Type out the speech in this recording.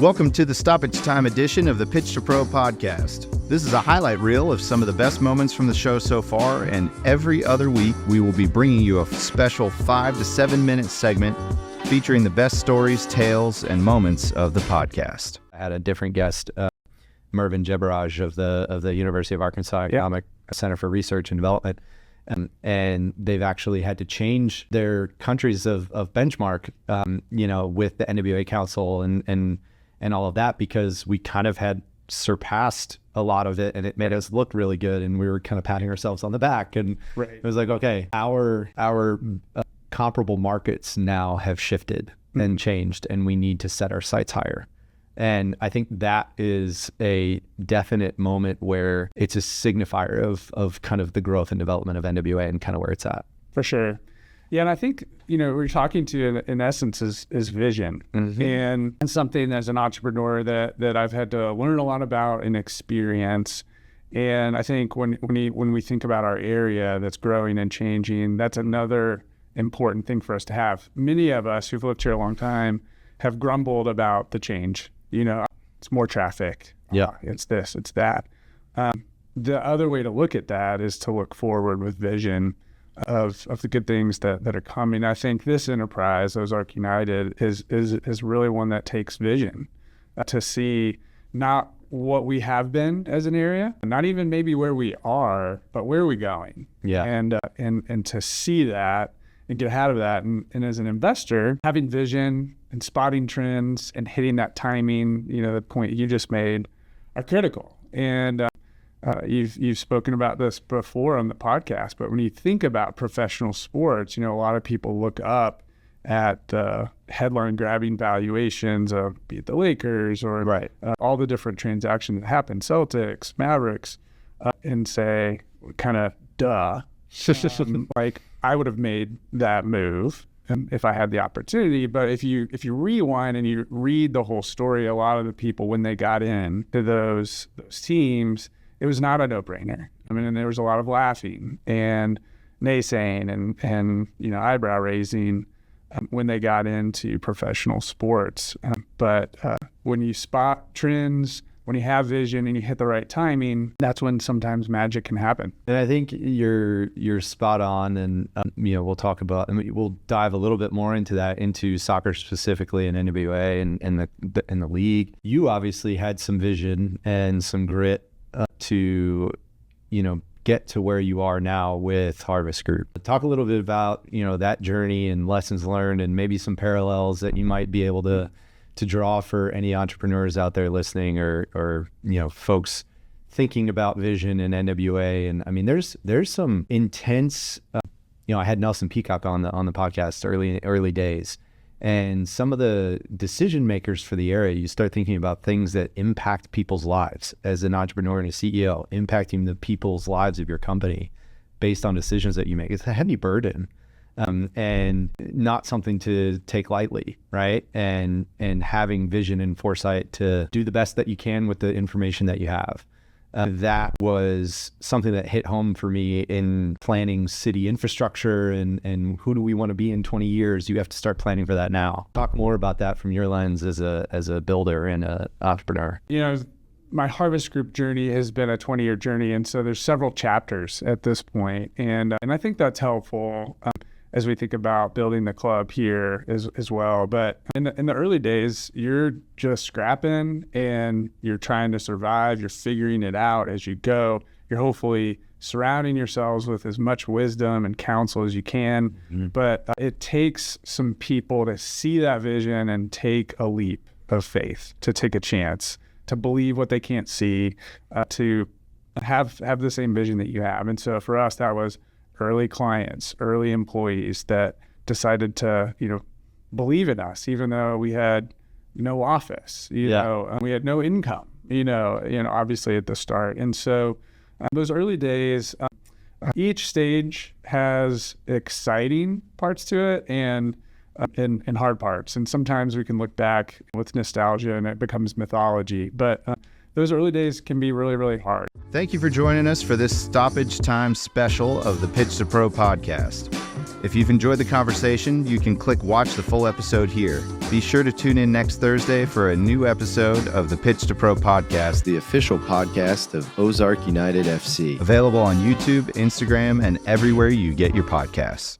Welcome to the Stoppage Time edition of the Pitch to Pro podcast. This is a highlight reel of some of the best moments from the show so far, and every other week we will be bringing you a special 5 to 7 minute segment featuring the best stories, tales, and moments of the podcast. I had a different guest, Mervyn Jebaraj of the University of Arkansas Economic Center for Research and Development. And they've actually had to change their countries of benchmark, with the NWA Council and all of that, because we kind of had surpassed a lot of it and it made us look really good. And we were kind of patting ourselves on the back. And It was like, okay, our comparable markets now have shifted and changed, and we need to set our sights higher. And I think that is a definite moment where it's a signifier of kind of the growth and development of NWA and kind of where it's at. For sure. Yeah, and I think, we're talking to in essence is vision. Mm-hmm. And something as an entrepreneur that I've had to learn a lot about and experience. And I think when we think about our area that's growing and changing, that's another important thing for us to have. Many of us who've lived here a long time have grumbled about the change. It's more traffic. It's this, it's that. The other way to look at that is to look forward with vision of the good things that are coming. I think this enterprise, Ozark United, is really one that takes vision to see not what we have been as an area, not even maybe where we are, but where are we going? Yeah. And to see that and get ahead of that. And as an investor, having vision and spotting trends and hitting that timing, the point you just made, are critical. And you've spoken about this before on the podcast, but when you think about professional sports, a lot of people look up at headline grabbing valuations of be it the Lakers or all the different transactions that happen, Celtics, Mavericks, and say, kind of, duh. Like, I would have made that move if I had the opportunity. But if you rewind and you read the whole story, a lot of the people, when they got in to those teams, it was not a no-brainer. I mean, and there was a lot of laughing and naysaying and eyebrow raising when they got into professional sports. But when you spot trends, when you have vision and you hit the right timing, that's when sometimes magic can happen. And I think you're spot on. And we'll talk about, we'll dive a little bit more into that, into soccer specifically and NWA and the league. You obviously had some vision and some grit to get to where you are now with Harvest Group. Talk a little bit about that journey and lessons learned, and maybe some parallels that you might be able to draw for any entrepreneurs out there listening, or folks thinking about vision and NWA. And there's some intense. I had Nelson Peacock on the podcast early days. And some of the decision makers for the area, you start thinking about things that impact people's lives as an entrepreneur and a CEO, impacting the people's lives of your company based on decisions that you make. It's a heavy burden, and not something to take lightly, right? And having vision and foresight to do the best that you can with the information that you have. That was something that hit home for me in planning city infrastructure and who do we want to be in 20 years? You have to start planning for that now. Talk more about that from your lens as a builder and an entrepreneur. My Harvest Group journey has been a 20-year journey, and so there's several chapters at this point, and I think that's helpful as we think about building the club here as well. But in the early days, you're just scrapping and you're trying to survive. You're figuring it out as you go. You're hopefully surrounding yourselves with as much wisdom and counsel as you can. Mm-hmm. But it takes some people to see that vision and take a leap of faith, to take a chance, to believe what they can't see, to have the same vision that you have. And so for us, that was early clients, early employees that decided to, believe in us, even though we had no office, we had no income, obviously at the start. And so those early days, each stage has exciting parts to it and hard parts. And sometimes we can look back with nostalgia and it becomes mythology. But those early days can be really, really hard. Thank you for joining us for this Stoppage Time special of the Pitch to Pro podcast. If you've enjoyed the conversation, you can click watch the full episode here. Be sure to tune in next Thursday for a new episode of the Pitch to Pro podcast, the official podcast of Ozark United FC. available on YouTube, Instagram, and everywhere you get your podcasts.